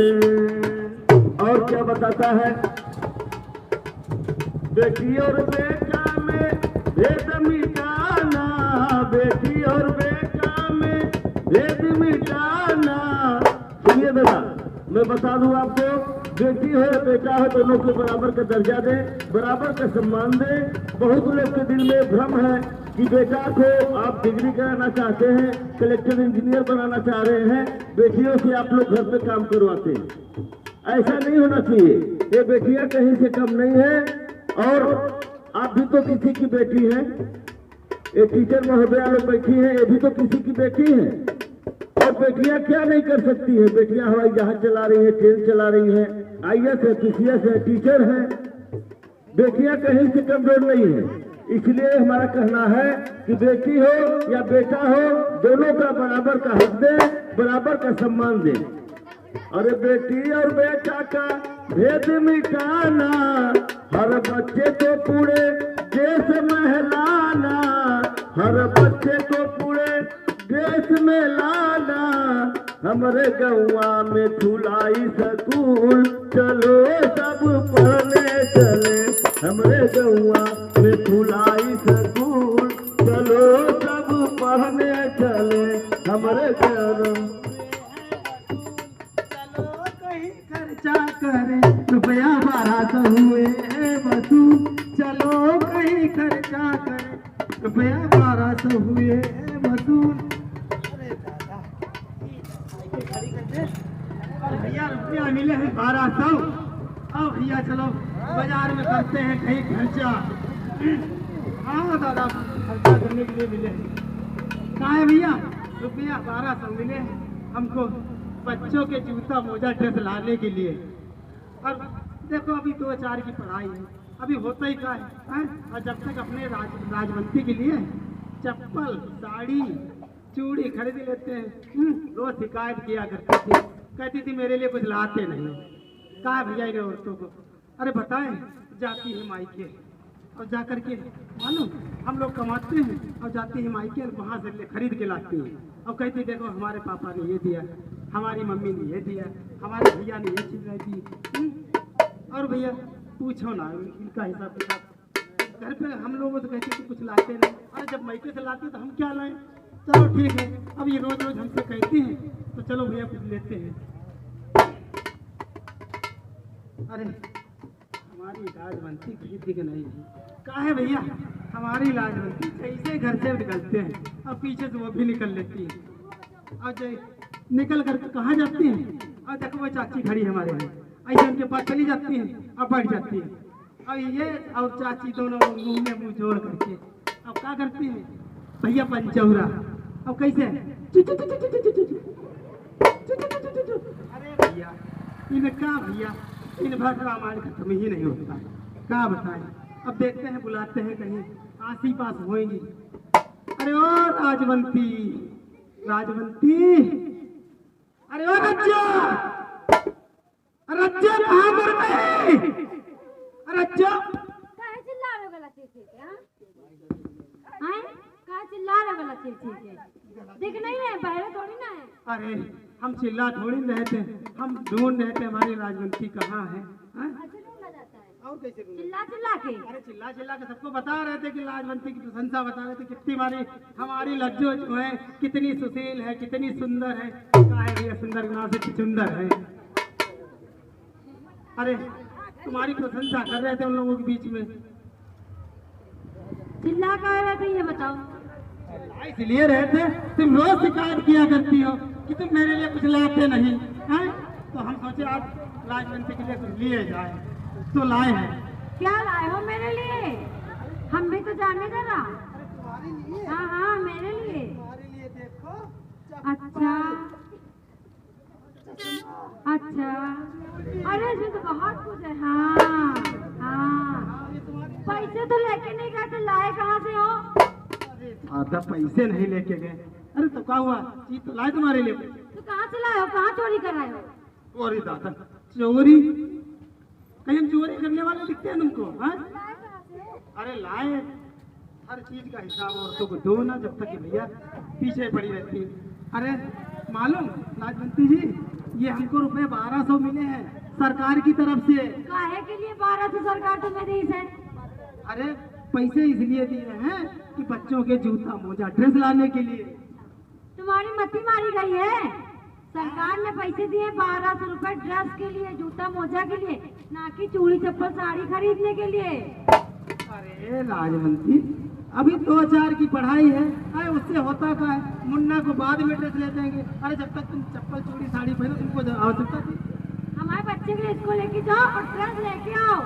चले। और क्या बताता है, बेटी और बेटा में भेद मिटाना, बेटी और बेटा में भेद मिटाना। सुनिए दादा, मैं बता दूं आपको, बेटी हो बेटा हो दोनों को बराबर का दर्जा दे, बराबर का सम्मान दे। बहुत लोग के दिल में भ्रम है कि बेटा को आप डिग्री कराना चाहते हैं, कलेक्टर इंजीनियर बनाना चाह रहे हैं, बेटियों से आप लोग घर पे काम करवाते हैं। ऐसा नहीं होना चाहिए। ये बेटियां कहीं से कम नहीं है और आप भी तो किसी की बेटी हैं। ये टीचर महोदया लोग बैठी हैं, ये भी तो किसी की बेटी है। और बेटियां क्या नहीं कर सकती है, बेटियां हवाई जहाज चला रही है, ट्रेन चला रही है, IAS है, PCS है, टीचर है। बेटियां कहीं से कमजोर नहीं है। इसलिए हमारा कहना है कि बेटी हो या बेटा हो, दोनों का बराबर का हक दे, बराबर का सम्मान दे। अरे बेटी और बेटा का भेद मिटाना, हर बच्चे को पूरे देश में लाना, हर बच्चे को पूरे देश में लाना। हमरे गौवा में खुलाई स्कूल, चलो सब पढ़ने चले। हमरे गौवा में खुलाई स्कूल, चलो सब पढ़ने चले। हमरे घर खर्चा करे रुपया 1200 हुए वसूल, चलो कहीं खर्चा करे रुपया 1200 हुए वसूल। अरे दादा, भैया रुपया मिले हैं 1200। अब भैया चलो बाजार में करते हैं कहीं खर्चा। हाँ दादा, खर्चा करने के लिए मिले हैं। कहाँ है भैया? रुपया 1200 मिले हैं हमको बच्चों के जूता मोजा ड्रेस लाने के लिए। और देखो अभी 2-4 की पढ़ाई है, अभी होता ही क्या है? और जब तक अपने राजवंती के लिए चप्पल साड़ी चूड़ी खरीद लेते हैं। रोज शिकायत किया करती थी, कहती थी मेरे लिए कुछ लाते नहीं। कहा भैया इन औरतों को, अरे बताएं, जाती है मायके और जा करके मालूम हम लोग कमाते हैं और जाती है मायके और वहाँ से खरीद के लाती हैं। और कहती देखो हमारे पापा ने ये दिया, हमारी मम्मी ने ये दिया, हमारे भैया ने ये चीज़ दी। और भैया पूछो ना इनका हिसाब किताब। घर पे हम लोगों से कहते थे कुछ लाते नहीं, अरे जब मायके से लाते तो हम क्या लाएं? चलो ठीक है, अब ये रोज रोज हमसे कहती हैं तो चलो भैया कुछ लेते हैं। अरे हमारी लाजवंती खरीदी कि नहीं? कहा है भैया हमारी लाजवंती कैसे घर से निकलते हैं और पीछे से वो भी निकल लेती है। और निकल कर कहाँ जाती हैं? और देखो वो चाची खड़ी है हमारे यहाँ, ऐसे उनके पास चली जाती हैं और बैठ जाती है। और ये और चाची दोनों मुंह में मुंह जोड़ करके अब क्या करती हैं? भैया पंचौरा। अब कैसे? अरे भैया इनका भैया इन भर रामायण खत्म ही नहीं होता, क्या बताएं। अब देखते हैं बुलाते हैं कहीं आस ही पास होएंगी। अरे ओ राजवंती, राजवंती, अरे ओ रज्जा, रज्जा कहाँ मर गई? रज्जा काहे चिल्ला रहे हो गला चीज है? हैं काहे चिल्ला रहे हो गला चीज है? देख नहीं है, बहरे थोड़ी ना है। अरे हम चिल्ला थोड़ी रहे थे, हम ढूंढ रहे थे हमारी राजवंती कहाँ है। और कैसे चिल्ला चिल्ला के? अरे चिल्ला चिल्ला के सबको बता रहे थे कि लाजवंती की प्रशंसा बता रहे थे, कितनी हमारी लज्जो जो है कितनी सुशील है, कितनी सुंदर है। क्या है भैया, सुंदर गुना से सुंदर है। अरे तुम्हारी प्रशंसा कर रहे थे उन लोगों के बीच में। चिल्ला कह रहे थे ये बताओ? इसलिए रहे थे तुम रोज शिकायत किया करती हो कि तुम मेरे लिए कुछ लाते नहीं हैं, तो हम सोचे आज लाजवंती के लिए कुछ लिए जाए, तो लाए हैं। क्या लाए हो मेरे लिए? हम भी तो जाने जरा। हाँ हाँ मेरे लिए। अच्छा अच्छा, अरे इसमें तो बहुत कुछ है। हाँ हाँ, पैसे तो लेके नहीं गए, तो लाए कहाँ से हो? आधा पैसे नहीं लेके गए। अरे तो क्या हुआ, चीज तो लाए तुम्हारे लिए। तो कहाँ से लाए हो? कहाँ चोरी कर रहे हो? चोरी दादा, चोरी कहीं हम चोरी करने वाले दिखते हैं तुमको? हाँ अरे लाए, हर चीज का हिसाब औरतों को दो ना, जब तक कि भैया पीछे पड़ी रहती है। अरे मालूम लाजवंती जी, ये हमको रुपए 1200 मिले हैं सरकार की तरफ से। काहे के लिए 1200 सरकार तुम्हें दी है? अरे पैसे इसलिए दिए हैं कि बच्चों के जूता मोजा ड्रेस लाने के लिए। तुम्हारी मती मारी गई है। सरकार ने पैसे दिए 1200 रुपए ड्रेस के लिए, जूता मोजा के लिए, ना कि चूड़ी चप्पल साड़ी खरीदने के लिए। अरे राजमंत्री, अभी 2-4 की पढ़ाई है, अरे उससे होता क्या है? मुन्ना को बाद में ड्रेस ले देंगे। अरे जब तक तुम चप्पल चूड़ी साड़ी पहनो तुमको आवश्यकता थी। हमारे बच्चे के लिए स्कूल लेके जाओ और ड्रेस लेके आओ,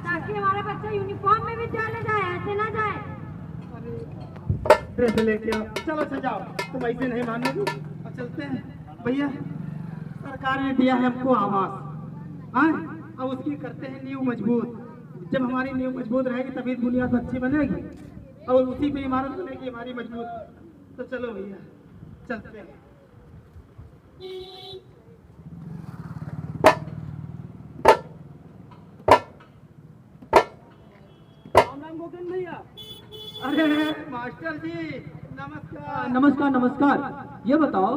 ताकि हमारा बच्चा यूनिफॉर्म में विद्यालय जाए, ऐसे ना जाए। ड्रेस लेके आओ, चलो सजाओ, तुम ऐसे नहीं मानोगी। अब चलते हैं भैया, सरकार ने दिया है हमको आवास, हाँ, अब उसकी करते हैं नींव मजबूत। जब हमारी नींव मजबूत रहेगी तभी बुनियाद अच्छी बनेगी और उसी पे इमारत बनेगी हमारी मजबूत। तो चलो भैया चलते हैं। भैया, अरे मास्टर जी नमस्कार। नमस्कार नमस्कार। ये बताओ,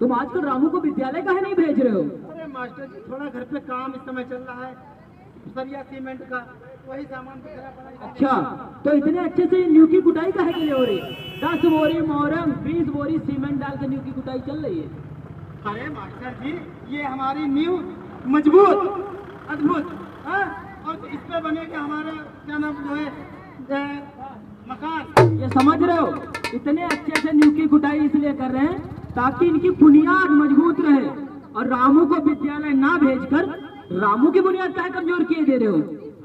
तुम आजकल रामू को विद्यालय काहे नहीं भेज रहे हो? अरे मास्टर जी थोड़ा घर पे काम इस समय चल रहा है, सरिया सीमेंट का, वही सामान बिखरा पड़ा है। अच्छा, तो इतने अच्छे से न्यू की कुटाई काहे के लिए हो रही है? 10 बोरी मोरंग 20 बोरी सीमेंट डाल के न्यू की कुटाई चल रही है। अरे मास्टर जी ये हमारी न्यू मजबूत अद्भुत, हाँ? और इस पे बनेगा हमारा क्या नाम जो है मकान। ये समझ रहे हो, इतने अच्छे से न्यू की कुटाई इसलिए कर रहे हैं ताकि इनकी बुनियाद मजबूत रहे। और रामू को विद्यालय ना भेजकर रामू की बुनियाद काहे कमजोर किए दे रहे हो?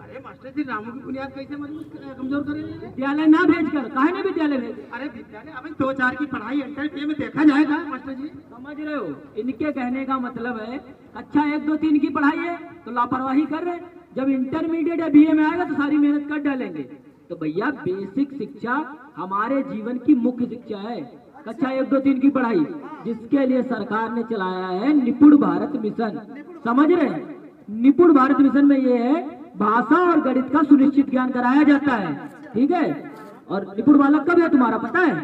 अरे मास्टर जी रामू की बुनियाद कैसे मजबूत कमजोर करेंगे? विद्यालय ना भेजकर काहे नहीं विद्यालय भेज? अरे विद्यालय अभी 2-4 की पढ़ाई इंटर में देखा जाएगा मास्टर जी। समझ रहे हो, इनके कहने का मतलब है अच्छा 1, 2, 3 की पढ़ाई है तो लापरवाही कर रहे हैं, जब इंटरमीडिएट या बीए में आएगा तो सारी मेहनत कर डालेंगे। तो भैया बेसिक शिक्षा हमारे जीवन की मुख्य शिक्षा है। कक्षा 1, 2, 3 की पढ़ाई, जिसके लिए सरकार ने चलाया है निपुण भारत मिशन। समझ रहे हैं? निपुण भारत मिशन में ये है भाषा और गणित का सुनिश्चित ज्ञान कराया जाता है, ठीक है? और निपुण बालक कब है तुम्हारा पता है?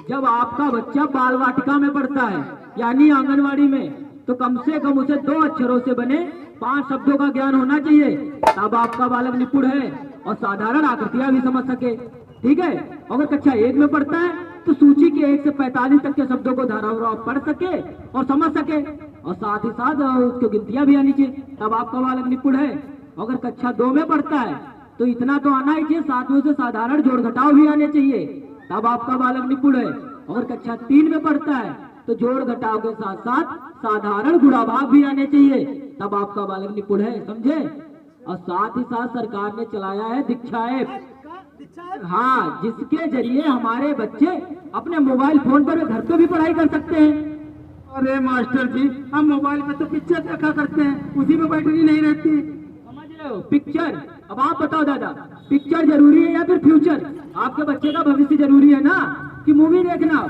जब आपका बच्चा बाल वाटिका में पढ़ता है यानी आंगनवाड़ी में, तो कम से कम उसे 2 अक्षरों से बने 5 शब्दों का ज्ञान होना चाहिए, तब आपका बालक निपुण है और साधारण आकृतियां भी समझ सके, ठीक है? अगर कक्षा 1 में पढ़ता है तो सूची के 1 से 45 तक के शब्दों को धारावार पढ़ सके और समझ सके, और साथ ही साथ उसको गिनतियां भी आनी चाहिए, तब आपका बालक निपुण है। अगर कक्षा 2 में पढ़ता है तो इतना तो आना ही चाहिए, साथ में उसे साधारण जोड़ घटाव भी आने चाहिए, तब आपका बालक निपुण है। अगर कक्षा 3 में पढ़ता है तो जोड़ घटाव के साथ साथ साधारण गुणा भाग भी आने चाहिए, तब आपका बालक निपुण है, समझे? और साथ ही साथ सरकार ने चलाया है दीक्षा ऐप, हाँ, जिसके जरिए हमारे बच्चे अपने मोबाइल फोन पर घर पे भी पढ़ाई कर सकते हैं। अरे मास्टर जी हम मोबाइल पे तो पिक्चर देखा करते हैं, उसी में बैटरी नहीं रहती। समझ रहे हो? पिक्चर। अब आप बताओ दादा, पिक्चर जरूरी है या फिर फ्यूचर? आपके बच्चे का भविष्य जरूरी है ना कि मूवी देखना?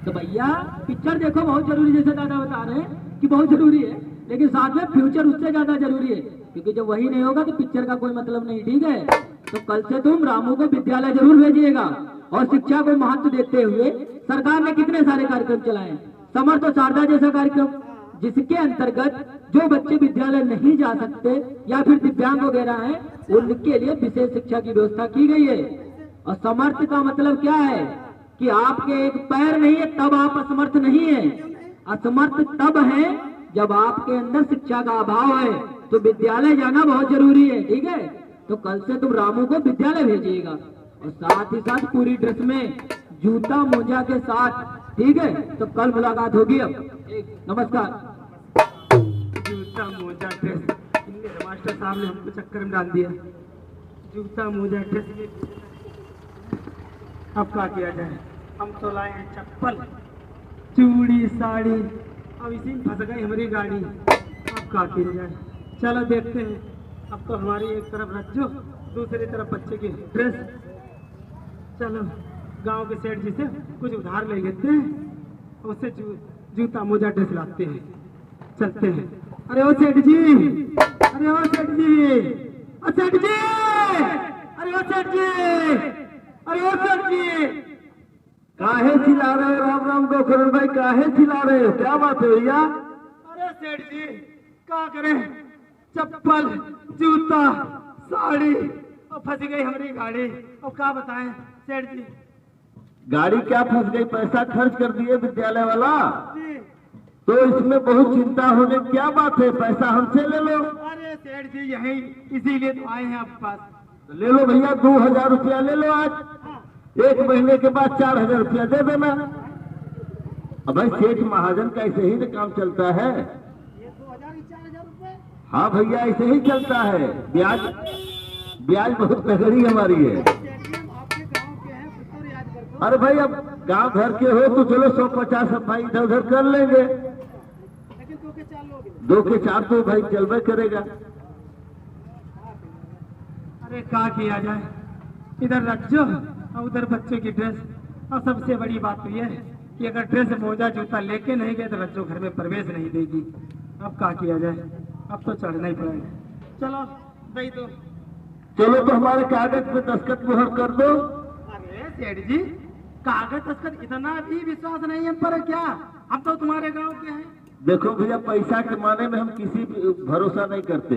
तो भैया पिक्चर देखो बहुत जरूरी, जैसे दादा बता रहे हैं कि बहुत जरूरी है, लेकिन साथ में फ्यूचर उससे ज्यादा जरूरी है, क्योंकि जब वही नहीं होगा तो पिक्चर का कोई मतलब नहीं, ठीक है? तो कल से तुम रामू को विद्यालय जरूर भेजिएगा। और शिक्षा को महत्व देते हुए सरकार ने कितने सारे कार्यक्रम चलाए, समर्थ और शारदा जैसा कार्यक्रम, जिसके अंतर्गत जो बच्चे विद्यालय नहीं जा सकते या फिर दिव्यांग वगैरह हैं, उनके लिए विशेष शिक्षा की व्यवस्था की गई है। और समर्थ का मतलब क्या है कि आपके एक पैर नहीं है तब आप असमर्थ नहीं है, असमर्थ तब है जब आपके अंदर शिक्षा का अभाव है, तो विद्यालय जाना बहुत जरूरी है, ठीक है? तो कल से तुम रामू को विद्यालय भेजिएगा और साथ ही साथ पूरी ड्रेस में जूता मोजा के साथ, ठीक है? तो कल मुलाकात होगी। अब नमस्कार। जूता मोजा ड्रेस, मास्टर साहब ने हमको चक्कर में डाल दिया। जूता मोजा ड्रेस, अब क्या किया जाए? हम तो लाए हैं चप्पल चूड़ी साड़ी, अब इसी में फंस गई हमारी गाड़ी, अब क्या किया जाए? चलो देखते हैं। अब तो हमारी एक तरफ रज्जो, दूसरी तरफ बच्चे की ड्रेस। चलो गांव के सेठ जी से कुछ उधार ले लेते हैं, उससे जूता मोजा ड्रेस लाते हैं, चलते हैं। अरे ओ सेठ जी, अरे ओ सेठ जी, ओ सेठ जी, अरे ओ सेठ जी, अरे ओ सेठ जी। काहे चिल्ला रहे हो? राम राम गोखरन भाई, काहे चिल्ला रहे हो? क्या बात है भैया? अरे सेठ जी क्या करें, चप्पल जूता साड़ी और फंस गई हमारी गाड़ी। और क्या बताएं सेठ जी। गाड़ी क्या फंस गई? पैसा खर्च कर दिए विद्यालय वाला, जी तो इसमें बहुत चिंता होने क्या बात है? पैसा हमसे ले लो। अरे सेठ जी यही इसीलिए तो आए हैं आपके पास। तो ले लो भैया, 2000 रुपया ले लो आज, 1 महीने के बाद 4000 रुपया दे देना। अब भाई सेठ महाजन का ऐसे ही तो काम चलता है। ये 2000-4000 रुपए। हाँ भैया ऐसे ही चलता है, ब्याज बहुत तगड़ी हमारी है। सेठ जी हम आपके गांव के हैं, कुछ तो रियाज कर दो। अरे भाई अब गांव घर के हो तो चलो 150 अब भाई इधर उधर कर लेंगे, लेकिन 2 के 4 लोग हैं। 2 के 4 तो भाई चलबे करेगा। अरे क्या किया जाए, इधर रज्जो और उधर बच्चे की ड्रेस। और सबसे बड़ी बात तो यह है कि अगर ड्रेस मोजा जूता लेके नहीं गए तो रज्जो घर में प्रवेश नहीं देगी। अब क्या किया जाए, अब तो चढ़ना ही पड़ेगा। चलो भाई तो चलो तो हमारे कागज पे दस्तखत मुहर कर दो। अरे सेठ जी कागज दस्तखत इतना भी विश्वास नहीं है पर क्या, हम तो तुम्हारे गांव के हैं। देखो भैया पैसा के माने में हम किसी पे भरोसा नहीं करते,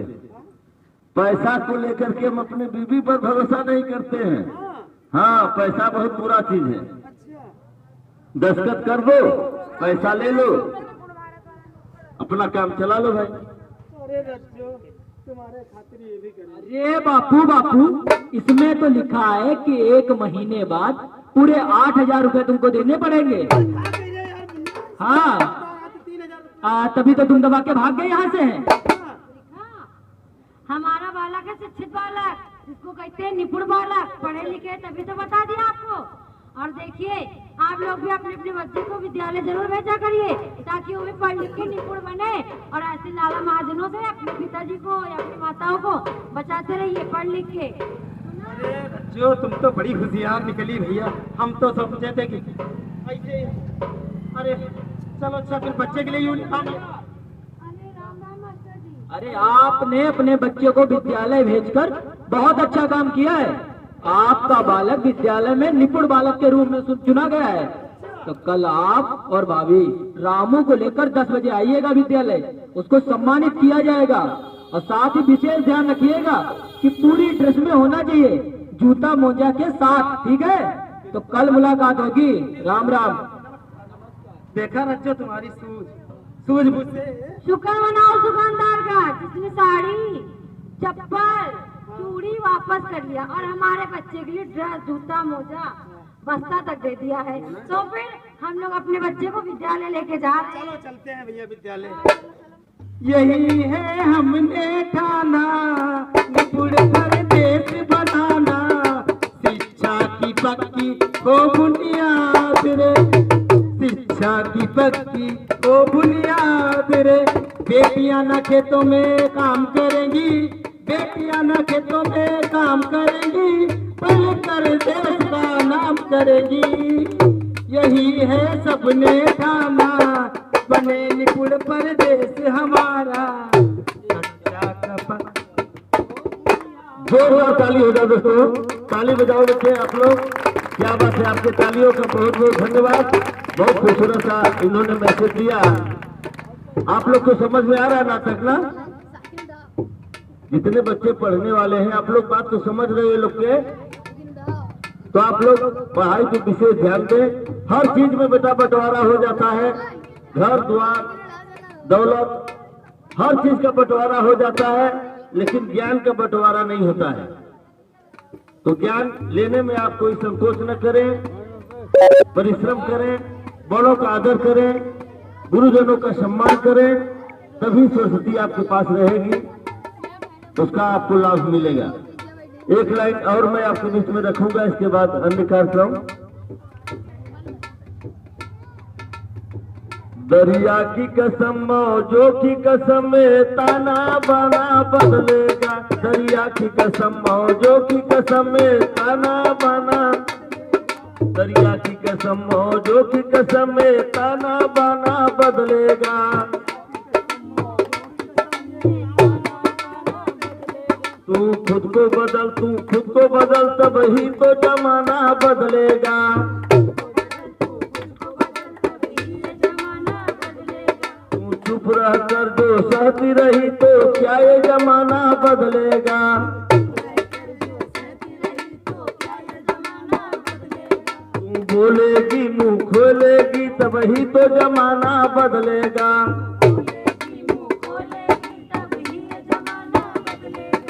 पैसा को लेकर के हम अपने बीवी पर भरोसा नहीं करते हैं। हाँ पैसा बहुत बुरा चीज है। दस्तखत कर दो, पैसा ले लो, अपना काम चला लो भाई। अरे रज्जो तुम्हारे खातिर ये भी करें। अरे बापू इसमें तो लिखा है कि 1 महीने बाद पूरे 8000 रुपए तुमको देने पड़ेंगे। हाँ 3000 तभी तो तुम दबा के भाग गए यहाँ से। हमारा बालक है शिक्षित बालक, जिसको कहते हैं निपुण बालक, पढ़े लिखे, तभी तो बता दिया आपको। और देखिए आप लोग भी अपने अपने बच्चे को विद्यालय जरूर भेजा करिए, ताकि वो भी पढ़ लिख के निपुण बने और ऐसे लाला महाजनों से अपने पिताजी को या अपनी माताओं को बचाते रहिए पढ़ लिख के। अरे रज्जो तुम तो बड़ी होशियार निकली भैया, हम तो समझे थे कि ऐसे। अरे चलो अच्छा फिर बच्चे के लिए यूनिफॉर्म। अरे राम राम मास्टर जी। अरे आपने अपने बच्चे को विद्यालय भेजकर बहुत अच्छा काम किया है। आपका बालक विद्यालय में निपुण बालक के रूप में चुना गया है। तो कल आप और भाभी रामू को लेकर 10 बजे आइएगा विद्यालय, उसको सम्मानित किया जाएगा। और साथ ही विशेष ध्यान रखिएगा कि पूरी ड्रेस में होना चाहिए, जूता मोजा के साथ, ठीक है? तो कल मुलाकात होगी। राम राम। देखा रज्जो तुम्हारी सूझबूझ से। शुक्र मनाओ दुकानदार का जिसने साड़ी चप्पल चूड़ी वापस कर लिया और हमारे बच्चे के लिए ड्रेस जूता मोजा बस्ता तक दे दिया है। तो फिर हम लोग अपने बच्चे को विद्यालय लेके जा रहे हैं। चलो चलते हैं भैया विद्यालय। यही है हमने ठाना, निपुण परदेश बनाना, शिक्षा की पक्की हो बुनियाद रे, शिक्षा की पक्की हो बुनियाद रे। बेटियां न खेतों में काम करेंगी, बेटियां न खेतों में काम करेंगी, पढ़ कर देश का नाम करेंगी। यही है सबने ठाना, बने निपुण परदेश हमारा। जोरदार ताली हो जाए दोस्तों, ताली बजाओ बच्चे आप लोग। क्या बात है, आपके तालियों का बहुत बहुत धन्यवाद। बहुत खूबसूरत सा इन्होंने मैसेज दिया। आप लोग को समझ में आ रहा है नाटक ना? जितने बच्चे पढ़ने वाले हैं आप लोग बात तो समझ रहे हैं लोग के, तो आप लोग पढ़ाई पे विशेष ध्यान दें। हर चीज में बेटा बंटवारा हो जाता है, घर द्वार दौलत हर चीज का बंटवारा हो जाता है, लेकिन ज्ञान का बंटवारा नहीं होता है। तो ज्ञान लेने में आप कोई संकोच न करें, परिश्रम करें, बड़ों का आदर करें, गुरुजनों का सम्मान करें, तभी सरस्वती आपके पास रहेगी, उसका आपको लाभ मिलेगा। एक लाइन और मैं आपके बीच में रखूंगा, इसके बाद अन्य कार्यक्रम। दरिया की कसम मौजों की कसम में ताना बाना बदलेगा, दरिया की कसम मौजों की कसम में ताना बाना, दरिया की कसम मौजों की कसम में ताना बाना बदलेगा। तू खुद को बदल तब ही तो जमाना बदलेगा। तू चुप चुप रह कर जो सहती रही तो क्या ये जमाना बदलेगा। तू बोलेगी मुंह खोलेगी तब ही तो जमाना बदलेगा।